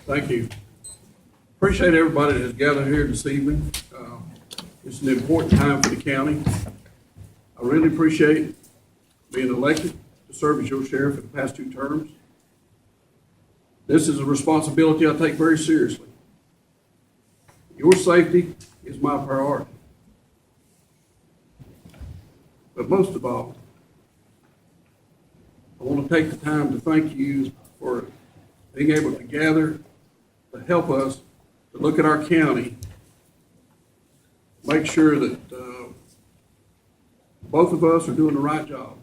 Thank you. Appreciate everybody that's gathered here this evening. It's an important time for the county. I really appreciate being elected to serve as your sheriff for the past 2 terms. This is a responsibility I take very seriously. Your safety is my priority. But most of all, I want to take the time to thank you for being able to gather to help us to look at our county, make sure that both of us are doing the right job.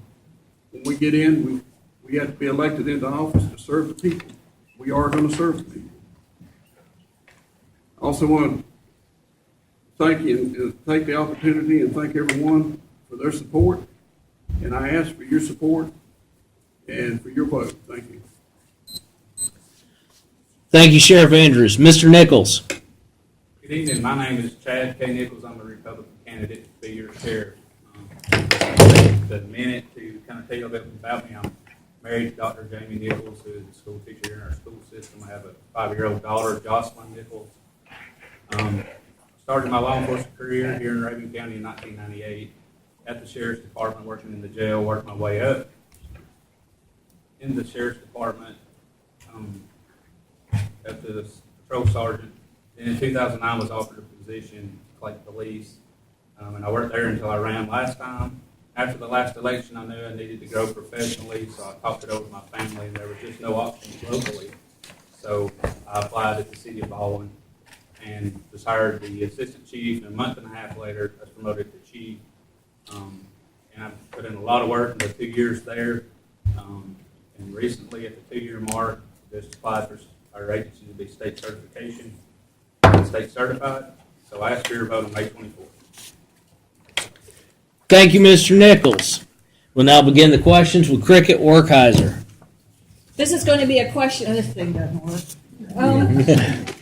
When we get in, we have to be elected into office to serve the people. We are going to serve the people. I also want to thank you and take the opportunity and thank everyone for their support. And I ask for your support and for your vote. Thank you. Thank you, Sheriff Andrews. Mr. Nichols. Good evening. My name is Chad Nichols. I'm a Republican candidate to be your sheriff. Take a minute to kind of tell you a bit about me. I'm married to Dr. Jamie Nichols, who is a school teacher here in our school system. I have a 5-year-old daughter, Jocelyn Nichols. Started my law enforcement career here in Rabun County in 1998 at the Sheriff's Department, working in the jail, worked my way up in the Sheriff's Department up to the patrol sergeant. And in 2009, I was offered a position, Clayton Police, and I worked there until I ran last time. After the last election, I knew I needed to grow professionally, so I talked it over with my family, and there was just no options locally. So I applied at the city of Baldwin and was hired the assistant chief, and a month and a half later, I was promoted to chief. And I put in a lot of work in the 2 years there. And recently, at the 2-year mark, just applied for our agency to be state certification, state certified. So I ask for your vote on May 24th. Thank you, Mr. Nichols. We'll now begin the questions with Cricket Werkheiser. This is going to be a question. This thing doesn't work.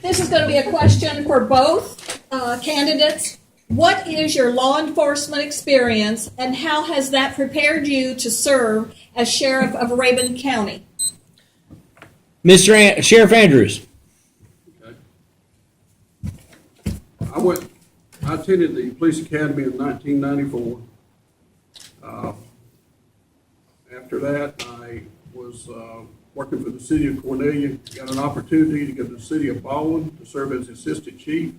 This is going to be a question for both candidates. What is your law enforcement experience, and how has that prepared you to serve as sheriff of Rabun County? Sheriff Andrews. Okay. I attended the police academy in 1994. After that, I was working for the city of Cornelia. Got an opportunity to go to the city of Baldwin to serve as assistant chief.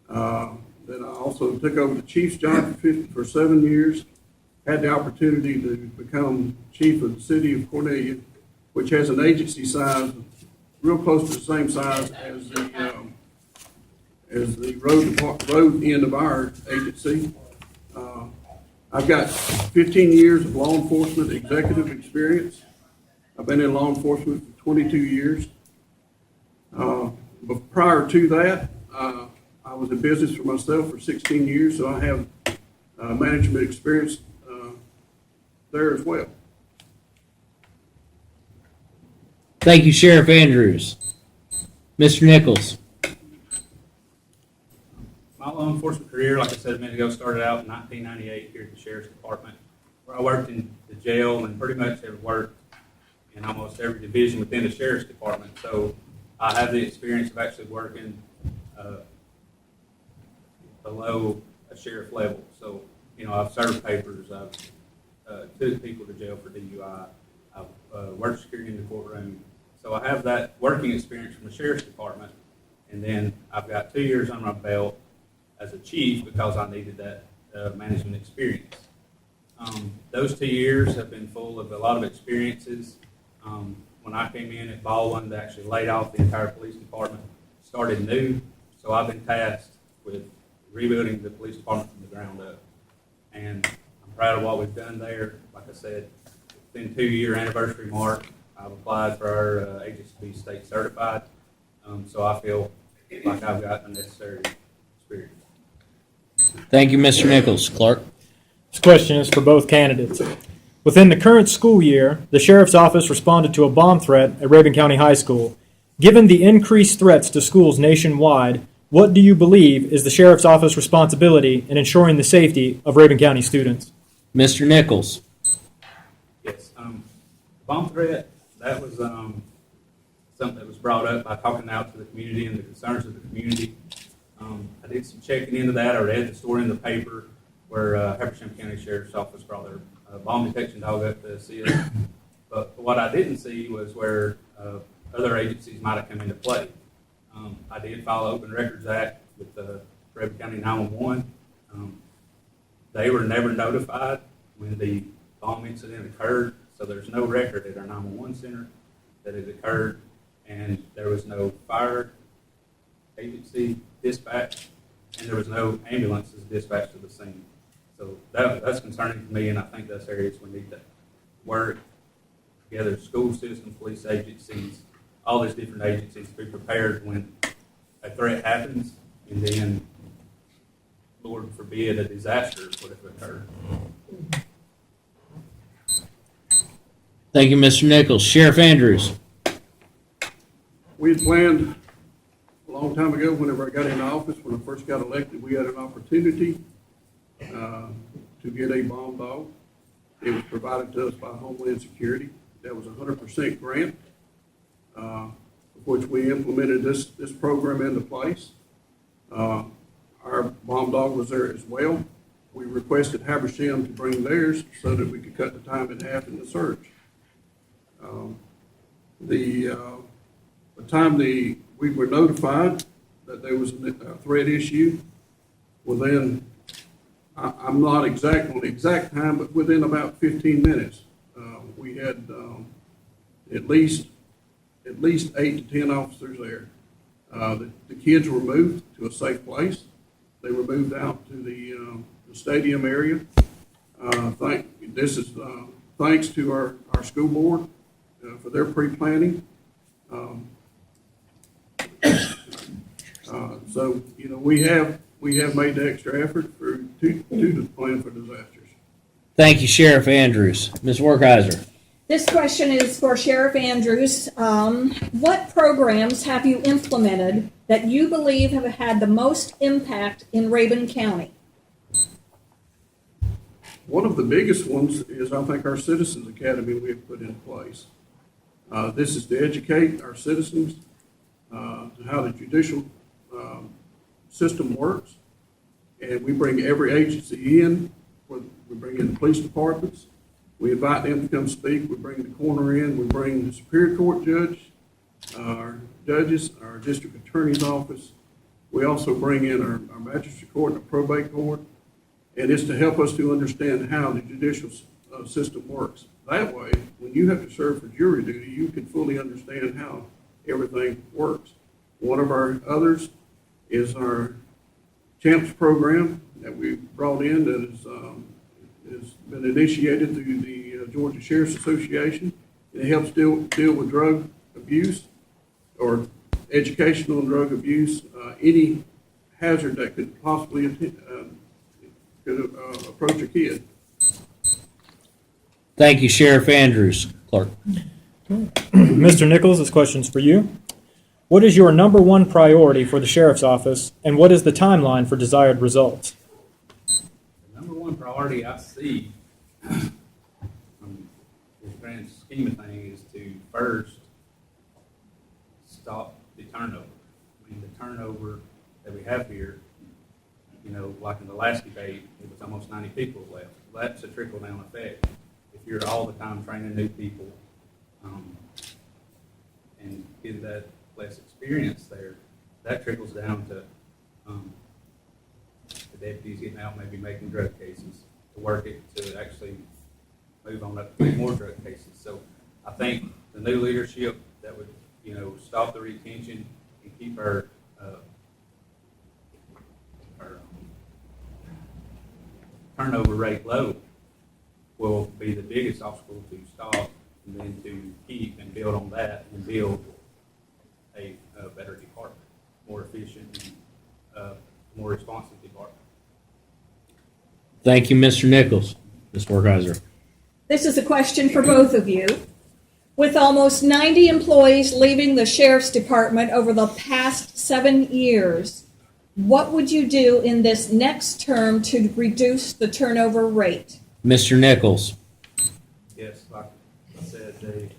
Then I also took over the chief's job for 7 years. Had the opportunity to become chief of the city of Cornelia, which has an agency size real close to the same size as the road end of our agency. I've got 15 years of law enforcement executive experience. I've been in law enforcement for 22 years. But prior to that, I was in business for myself for 16 years, so I have management experience there as well. Thank you, Sheriff Andrews. Mr. Nichols. My law enforcement career, like I said a minute ago, started out in 1998 here at the Sheriff's Department, where I worked in the jail and pretty much have worked in almost every division within the Sheriff's Department. So I have the experience of actually working below a sheriff level. So, I've served papers, I've took people to jail for DUI, I've worked security in the courtroom. So I have that working experience from the Sheriff's Department, and then I've got 2 years on my belt as a chief because I needed that management experience. Those 2 years have been full of a lot of experiences. When I came in at Baldwin, they actually laid off the entire police department, started new, so I've been tasked with rebuilding the police department from the ground up. And I'm proud of what we've done there. Like I said, it's been 2-year anniversary mark. I've applied for our agency to be state certified, so I feel like I've got the necessary experience. Thank you, Mr. Nichols. Clark. This question is for both candidates. Within the current school year, the Sheriff's Office responded to a bomb threat at Rabun County High School. Given the increased threats to schools nationwide, what do you believe is the Sheriff's Office responsibility in ensuring the safety of Rabun County students? Mr. Nichols. Yes, bomb threat, that was something that was brought up by talking out to the community and the concerns of the community. I did some checking into that. I read the story in the paper where Habersham County Sheriff's Office brought their bomb detection dog up to see it. But what I didn't see was where other agencies might have come into play. I did file an Open Records Act with the Rabun County 911. They were never notified when the bomb incident occurred, so there's no record at our 911 center that it occurred, and there was no fire agency dispatch, and there was no ambulances dispatched to the scene. So that's concerning to me, and I think that's areas we need to work together, school system, police agencies, all these different agencies to be prepared when a threat happens, and then, Lord forbid, a disaster would have occurred. Thank you, Mr. Nichols. Sheriff Andrews. We had planned a long time ago, whenever I got in office, when I first got elected, we had an opportunity to get a bomb dog. It was provided to us by Homeland Security. That was a 100% grant, which we implemented this program into place. Our bomb dog was there as well. We requested Habersham to bring theirs so that we could cut the time in half in the search. The time we were notified that there was a threat issue, within, I'm not exact on the exact time, but within about 15 minutes, we had at least 8 to 10 officers there. The kids were moved to a safe place. They were moved out to the stadium area. Thanks to our school board for their pre-planning. So, we have made the extra effort to plan for disasters. Thank you, Sheriff Andrews. Ms. Werkheiser. This question is for Sheriff Andrews. What programs have you implemented that you believe have had the most impact in Rabun County? One of the biggest ones is, I think, our Citizens Academy we have put in place. This is to educate our citizens to how the judicial system works. And we bring every agency in. We bring in the police departments. We invite them to come speak. We bring the coroner in. We bring the Superior Court judge, our judges, our district attorney's office. We also bring in our magistrate court and our probate court. And it's to help us to understand how the judicial system works. That way, when you have to serve for jury duty, you can fully understand how everything works. One of our others is our CHAMPS program that we brought in that has been initiated through the Georgia Sheriff's Association. It helps deal with drug abuse or educational and drug abuse, any hazard that could possibly approach a kid. Thank you, Sheriff Andrews. Clerk. Mr. Nichols, this question's for you. What is your number one priority for the Sheriff's Office, and what is the timeline for desired results? The number one priority I see from the grand scheme of things is to first stop the turnover. I mean, the turnover that we have here, like in the last debate, it was almost 90 people left. Well, that's a trickle-down effect. If you're all the time training new people and getting that less experience there, that trickles down to the deputies getting out, maybe making drug cases, to work it to actually move on up to make more drug cases. So I think the new leadership that would, stop the retention and keep our turnover rate low will be the biggest obstacle to stop, and then to keep and build on that and build a better department, more efficient, more responsive department. Thank you, Mr. Nichols. Ms. Werkheiser. This is a question for both of you. With almost 90 employees leaving the Sheriff's Department over the past 7 years, what would you do in this next term to reduce the turnover rate? Mr. Nichols. Yes, like I said,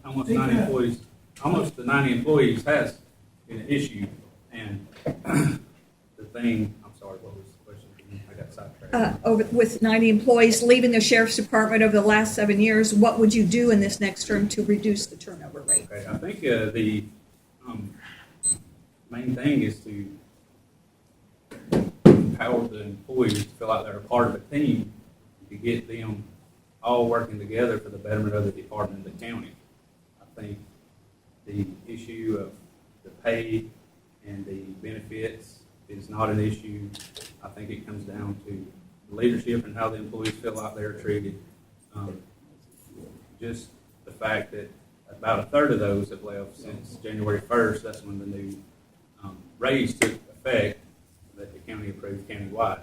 almost 90 employees almost the 90 employees has been an issue. And the thing, I'm sorry, what was the question? I got sidetracked. With 90 employees leaving the sheriff's department over the last 7 years, what would you do in this next term to reduce the turnover rate? Okay, I think the main thing is to empower the employees to feel like they're a part of a team, to get them all working together for the betterment of the department and the county. I think the issue of the pay and the benefits is not an issue. I think it comes down to leadership and how the employees feel like they're treated. Just the fact that about a third of those have left since January 1st, that's when the new raise took effect that the county approved countywide.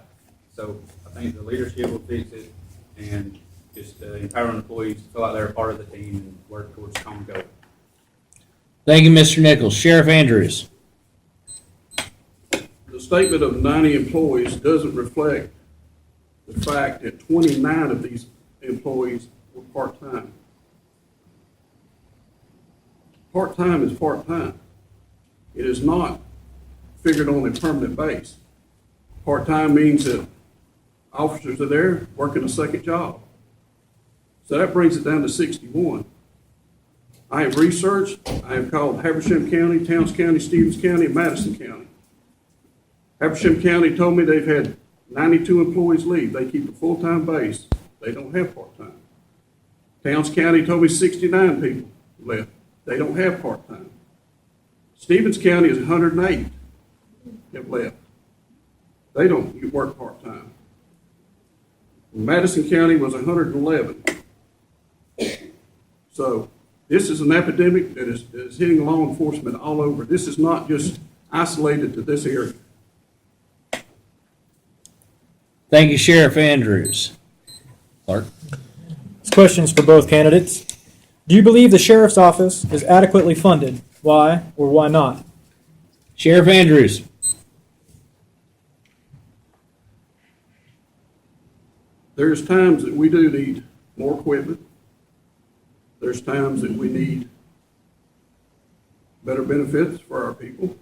So I think the leadership will fix it, and just empowering employees to feel like they're a part of the team and work towards a common goal. Thank you, Mr. Nichols. Sheriff Andrews. The statement of 90 employees doesn't reflect the fact that 29 of these employees were part-time. Part-time is part-time. It is not figured on a permanent base. Part-time means that officers are there working a second job. So that brings it down to 61. I have researched, I have called Habersham County, Towns County, Stevens County, and Madison County. Habersham County told me they've had 92 employees leave. They keep a full-time base. They don't have part-time. Towns County told me 69 people left. They don't have part-time. Stevens County is 108 have left. They don't work part-time. Madison County was 111. So this is an epidemic that is hitting law enforcement all over. This is not just isolated to this area. Thank you, Sheriff Andrews. Clark. This question is for both candidates. Do you believe the sheriff's office is adequately funded? Why or why not? Sheriff Andrews. There's times that we do need more equipment. There's times that we need better benefits for our people.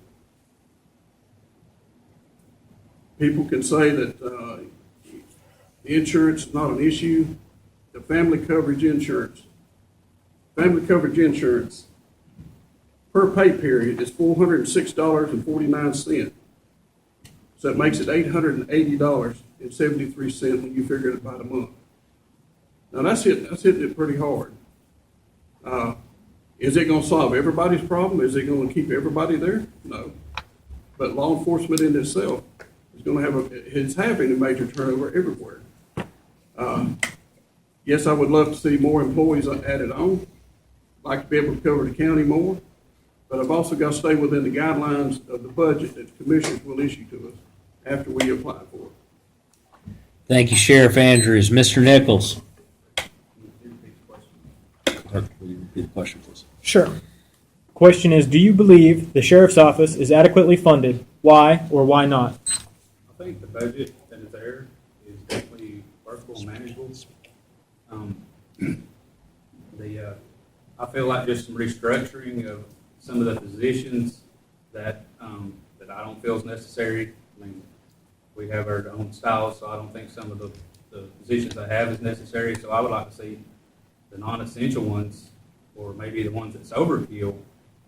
People can say that the insurance is not an issue. The family coverage insurance per pay period is $406.49. So it makes it $880.73 when you figure it by the month. Now that's hitting it pretty hard. Is it going to solve everybody's problem? Is it going to keep everybody there? No. But law enforcement in itself is going to is having a major turnover everywhere. Yes, I would love to see more employees added on. I'd like to be able to cover the county more, but I've also got to stay within the guidelines of the budget that the commissioners will issue to us after we apply for it. Thank you, Sheriff Andrews. Mr. Nichols. Clark, will you repeat the question, please? Sure. Question is, do you believe the sheriff's office is adequately funded? Why or why not? I think the budget that is there is definitely workable and manageable. I feel like just some restructuring of some of the positions that that I don't feel is necessary. I mean, we have our own style, so I don't think some of the positions I have is necessary. So I would like to see the non-essential ones, or maybe the ones that's overkill,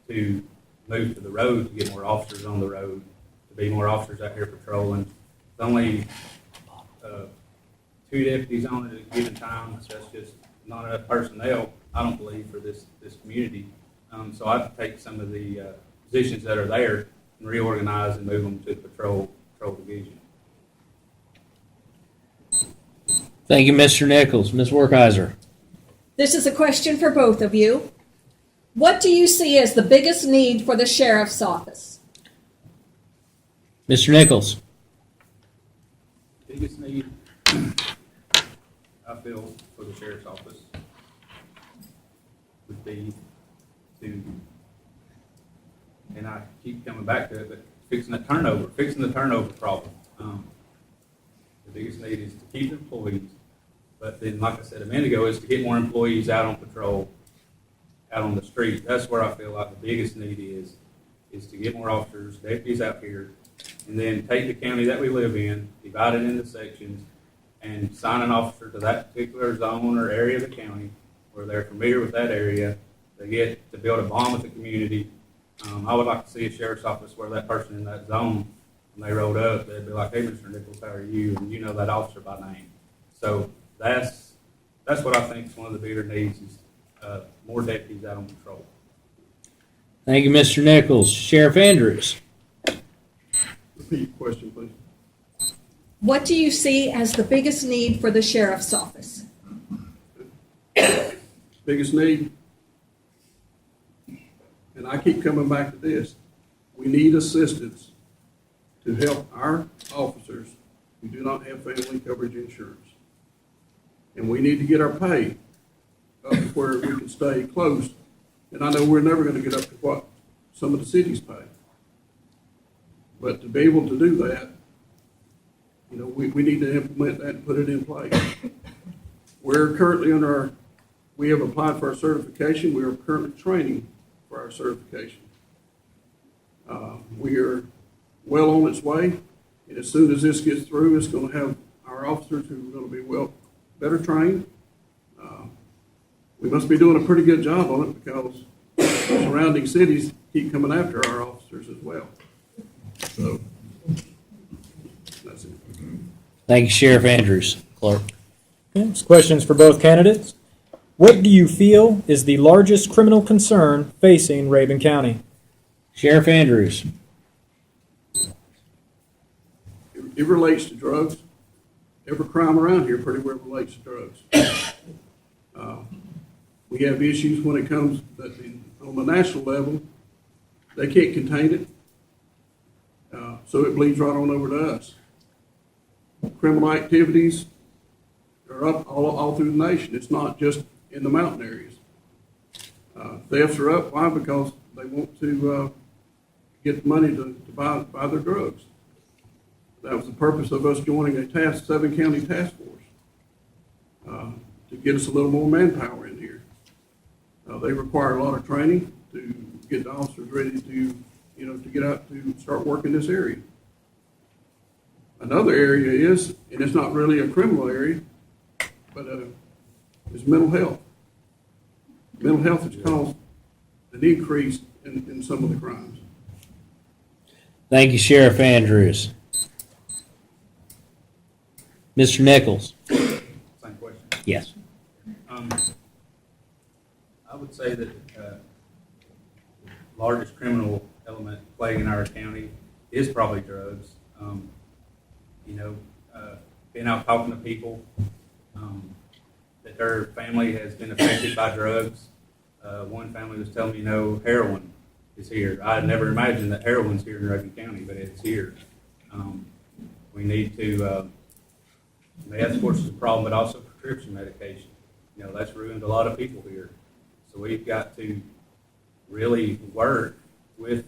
to move to the road, to get more officers on the road, to be more officers out here patrolling. It's only 2 deputies on it at a given time, so that's just not enough personnel, I don't believe, for this community. So I'd take some of the positions that are there and reorganize and move them to the patrol division. Thank you, Mr. Nichols. Ms. Werkheiser. This is a question for both of you. What do you see as the biggest need for the sheriff's office? Mr. Nichols. Biggest need, I feel, for the sheriff's office would be to, and I keep coming back to it, but fixing the turnover problem. The biggest need is to keep employees, but then, like I said a minute ago, is to get more employees out on patrol, out on the street. That's where I feel like the biggest need is to get more officers, deputies out here, and then take the county that we live in, divide it into sections, and assign an officer to that particular zone or area of the county where they're familiar with that area. They get to build a bond with the community. I would like to see a sheriff's office where that person in that zone, when they rolled up, they'd be like, "Hey, Mr. Nichols, how are you?" And you know that officer by name. So that's what I think is one of the bigger needs is more deputies out on patrol. Thank you, Mr. Nichols. Sheriff Andrews. Repeat your question, please. What do you see as the biggest need for the sheriff's office? Biggest need, and I keep coming back to this, we need assistance to help our officers who do not have family coverage insurance. And we need to get our pay up to where we can stay close. And I know we're never gonna get up to what some of the cities pay. But to be able to do that, you know, we need to implement that and put it in place. We're currently we have applied for our certification. We are currently training for our certification. We are well on its way, and as soon as this gets through, it's going to have our officers who are going to be better trained. We must be doing a pretty good job on it because surrounding cities keep coming after our officers as well. So that's it. Thank you, Sheriff Andrews. Clerk. Okay, this question is for both candidates. What do you feel is the largest criminal concern facing Rabun County? Sheriff Andrews. It relates to drugs. Every crime around here pretty well relates to drugs. We have issues when it comes on the national level. They can't contain it, so it bleeds right on over to us. Criminal activities are up all through the nation. It's not just in the mountain areas. Thefts are up. Why? Because they want to get the money to buy their drugs. That was the purpose of us joining a 7-county task force, to get us a little more manpower in here. They require a lot of training to get the officers ready to get out to start working this area. Another area is, and it's not really a criminal area, but is mental health. Mental health has caused an increase in some of the crimes. Thank you, Sheriff Andrews. Mr. Nichols. Same question. Yes. I would say that the largest criminal element plaguing our county is probably drugs. Being out talking to people, that their family has been affected by drugs. One family was telling me, heroin is here. I had never imagined that heroin's here in Rabun County, but it's here. We need to, meth, of course, is a problem, but also prescription medication. That's ruined a lot of people here. So we've got to really work with,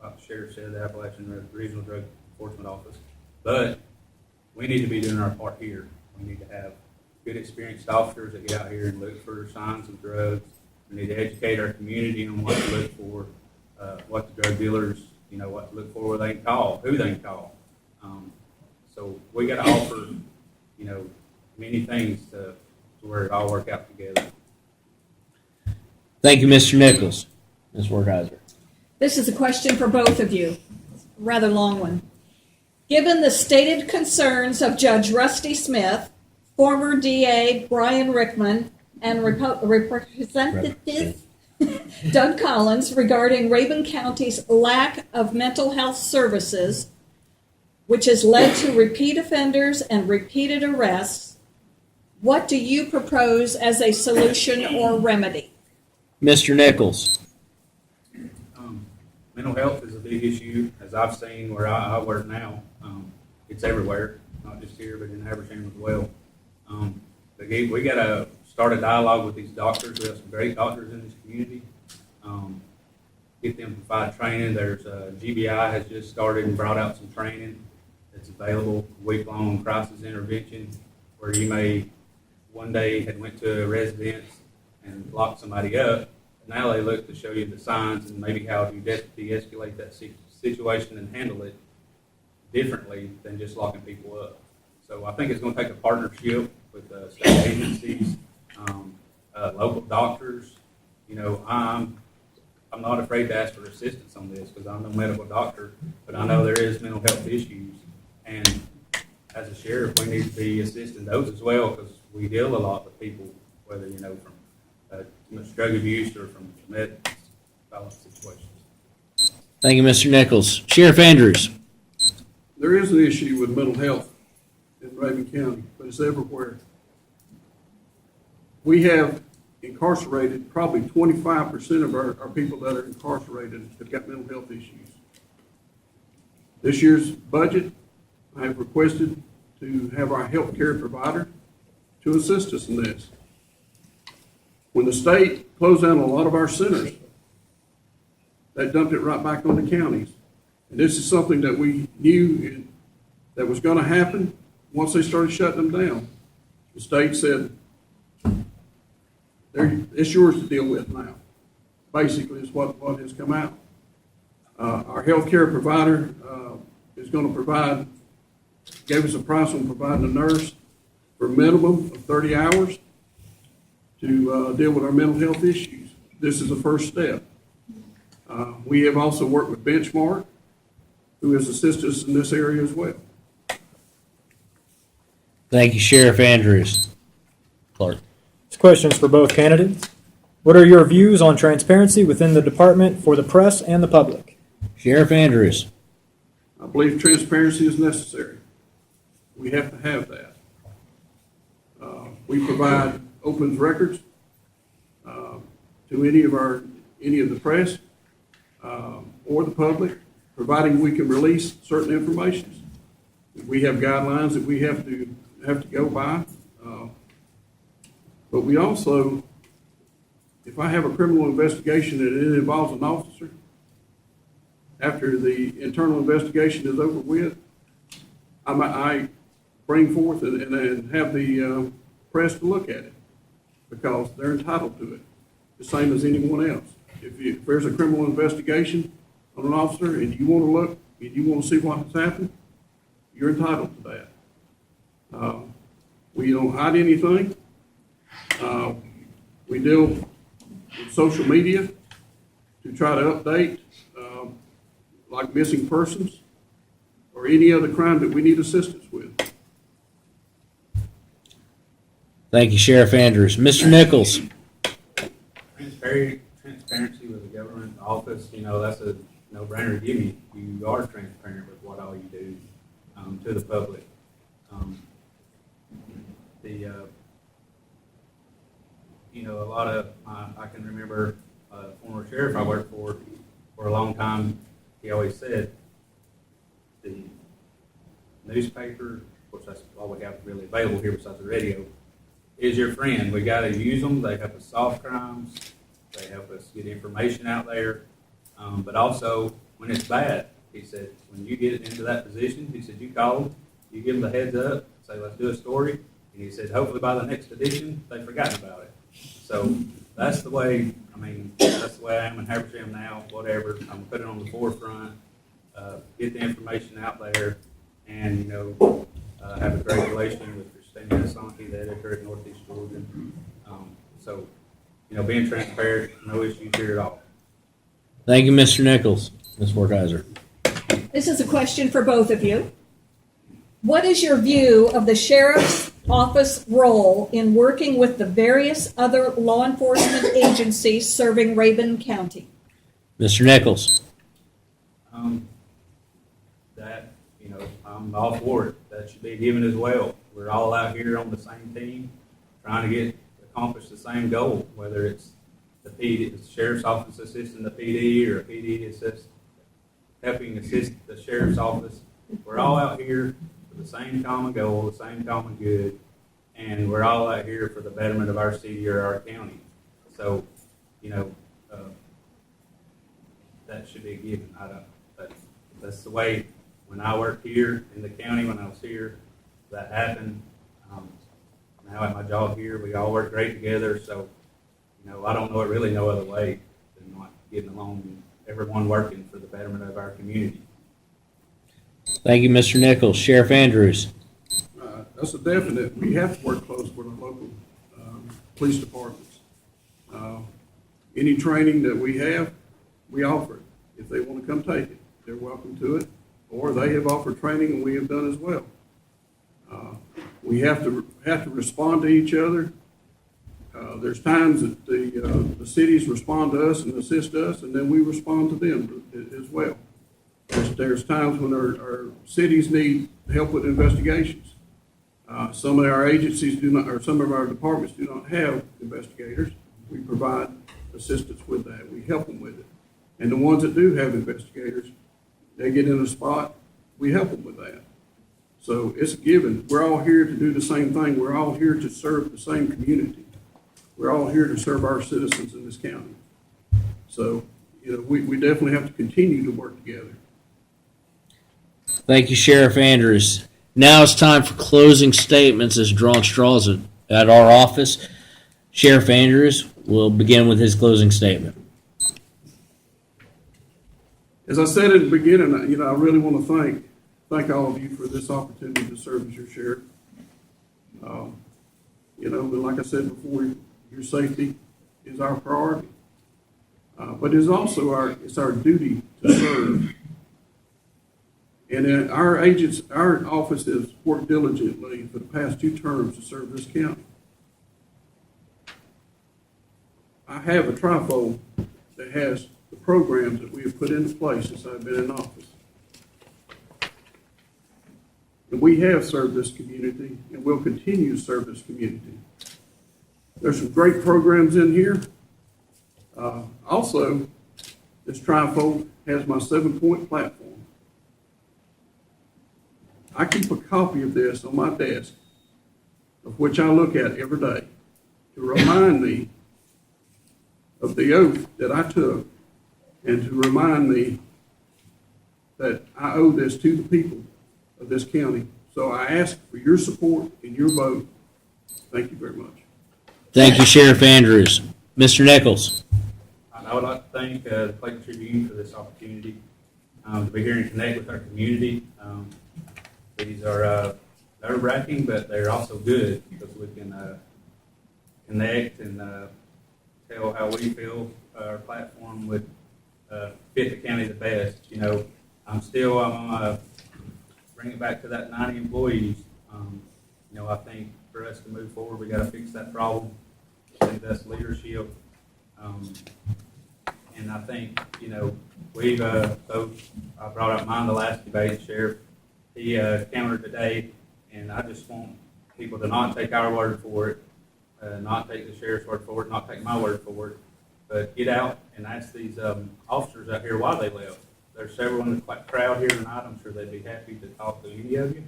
like the sheriff said, the Appalachian Regional Drug Enforcement Office. But we need to be doing our part here. We need to have good experienced officers that get out here and look for signs of drugs. We need to educate our community on what to look for, what the drug dealers, what to look for, where they can call, who they can call. So we got to offer, many things to where it all work out together. Thank you, Mr. Nichols. Ms. Wertheiser. This is a question for both of you, a rather long one. Given the stated concerns of Judge Rusty Smith, former DA Brian Rickman, and Representative Doug Collins regarding Rabun County's lack of mental health services, which has led to repeat offenders and repeated arrests, what do you propose as a solution or remedy? Mr. Nichols. Mental health is a big issue, as I've seen where I work now. It's everywhere, not just here, but in Habersham as well. We got to start a dialogue with these doctors. We have some great doctors in this community. Get them to provide training. There's GBI has just started and brought out some training that's available, week-long crisis intervention, where you may one day had went to a residence and locked somebody up, Now they look to show you the signs and maybe how to de-escalate that situation and handle it differently than just locking people up. So I think it's going to take a partnership with state agencies, local doctors. You know, I'm not afraid to ask for assistance on this because I'm no medical doctor, but I know there is mental health issues. And as a sheriff, we need to be assisting those as well because we deal a lot with people, whether, you know, from too much drug abuse or from domestic violence situations. Thank you, Mr. Nichols. Sheriff Andrews. There is an issue with mental health in Rabun County, but it's everywhere. We have incarcerated, probably 25% of our people that are incarcerated have got mental health issues. This year's budget, I have requested to have our health care provider to assist us in this. When the state closed down a lot of our centers, they dumped it right back on the counties. And this is something that we knew that was going to happen once they started shutting them down. The state said, it's yours to deal with now. Basically, is what has come out. Our health care provider is going to gave us a price on providing a nurse for a minimum of 30 hours to deal with our mental health issues. This is the first step. We have also worked with Benchmark, who has assisted us in this area as well. Thank you, Sheriff Andrews. Clark. This question is for both candidates. What are your views on transparency within the department for the press and the public? Sheriff Andrews. I believe transparency is necessary. We have to have that. We provide opens records to any of the press or the public, providing we can release certain information. We have guidelines that we have to go by, but we also, if I have a criminal investigation and it involves an officer, after the internal investigation is over with, I bring forth and have the press to look at it because they're entitled to it, the same as anyone else. If there's a criminal investigation on an officer and you want to look and you want to see what has happened, you're entitled to that. We don't hide anything. We deal with social media to try to update, like missing persons or any other crime that we need assistance with. Thank you, Sheriff Andrews. Mr. Nichols. Transparency with the government office, you know, that's a no-brainer. You are transparent with what all you do to the public. A lot of, I can remember a former sheriff I worked for a long time, he always said, the newspaper, which that's all we have really available here besides the radio, is your friend. We got to use them. They help us solve crimes. They help us get information out there. But also, when it's bad, he said, when you get into that position, he said, you call them, you give them the heads up, say, let's do a story. And he said, hopefully by the next edition, they've forgotten about it. So that's the way, that's the way I am in Habersham now, whatever. I'm going to put it on the forefront, get the information out there, and, have a great relation with Christina Asante, the editor at Northeast Georgia. Being transparent, no issues here at all. Thank you, Mr. Nichols. Ms. Wertheiser. This is a question for both of you. What is your view of the sheriff's office role in working with the various other law enforcement agencies serving Rabun County? Mr. Nichols. I'm all for it. That should be given as well. We're all out here on the same team, trying to accomplish the same goal, whether it's the sheriff's office assisting the PD or a PD helping assist the sheriff's office. We're all out here for the same common goal, the same common good, and we're all out here for the betterment of our city or our county. So, that should be a given. That's the way. When I worked here in the county, when I was here, that happened. Now at my job here, we all work great together. So, I don't know it really no other way than not getting along and everyone working for the betterment of our community. Thank you, Mr. Nichols. Sheriff Andrews. That's a definite. We have to work close with our local police departments. Any training that we have, we offer it. If they want to come take it, they're welcome to it. Or they have offered training and we have done as well. We have to respond to each other. There's times that the cities respond to us and assist us, and then we respond to them as well. There's times when our cities need help with investigations. Some of our agencies do not, or some of our departments do not have investigators. We provide assistance with that. We help them with it. And the ones that do have investigators, they get in a spot, we help them with that. So it's a given. We're all here to do the same thing. We're all here to serve the same community. We're all here to serve our citizens in this county. So, we definitely have to continue to work together. Thank you, Sheriff Andrews. Now it's time for closing statements as drawn straws at our office. Sheriff Andrews will begin with his closing statement. As I said at the beginning, I really want to thank all of you for this opportunity to serve as your sheriff. But like I said before, your safety is our priority. But it's also our duty to serve. And our office has worked diligently for the past 2 terms to serve this county. I have a trifold that has the programs that we have put into place since I've been in office. And we have served this community and will continue to serve this community. There's some great programs in here. Also, this trifold has my 7-point platform. I keep a copy of this on my desk, of which I look at every day to remind me of the oath that I took and to remind me that I owe this to the people of this county. So I ask for your support and your vote. Thank you very much. Thank you, Sheriff Andrews. Mr. Nichols. I would like to thank the Clayton Tribune for this opportunity to be here and connect with our community. These are nerve-wracking, but they're also good because we can connect and tell how we feel our platform would fit the county the best. I'm going to bring it back to that 90 employees. I think for us to move forward, we got to fix that problem. I think that's leadership. And I think, we've both, I brought up mine the last debate, Sheriff. He countered today, and I just want people to not take our word for it, not take the sheriff's word for it, not take my word for it, but get out and ask these officers out here why they left. There's several in the crowd here tonight. I'm sure they'd be happy to talk to any of you.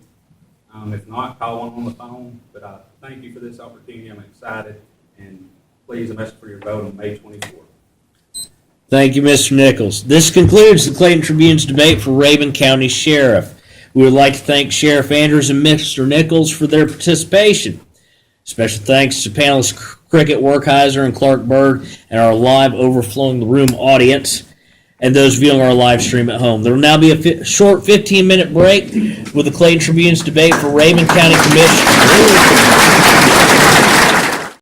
If not, call one on the phone. But I thank you for this opportunity. I'm excited, and please, I'm asking for your vote on May 24th. Thank you, Mr. Nichols. This concludes the Clayton Tribune's debate for Rabun County Sheriff. We would like to thank Sheriff Andrews and Mr. Nichols for their participation. Special thanks to panelists Cricket Werkheiser and Clark Bird and our live overflowing the room audience and those viewing our live stream at home. There will now be a short 15-minute break with the Clayton Tribune's debate for Rabun County Commission.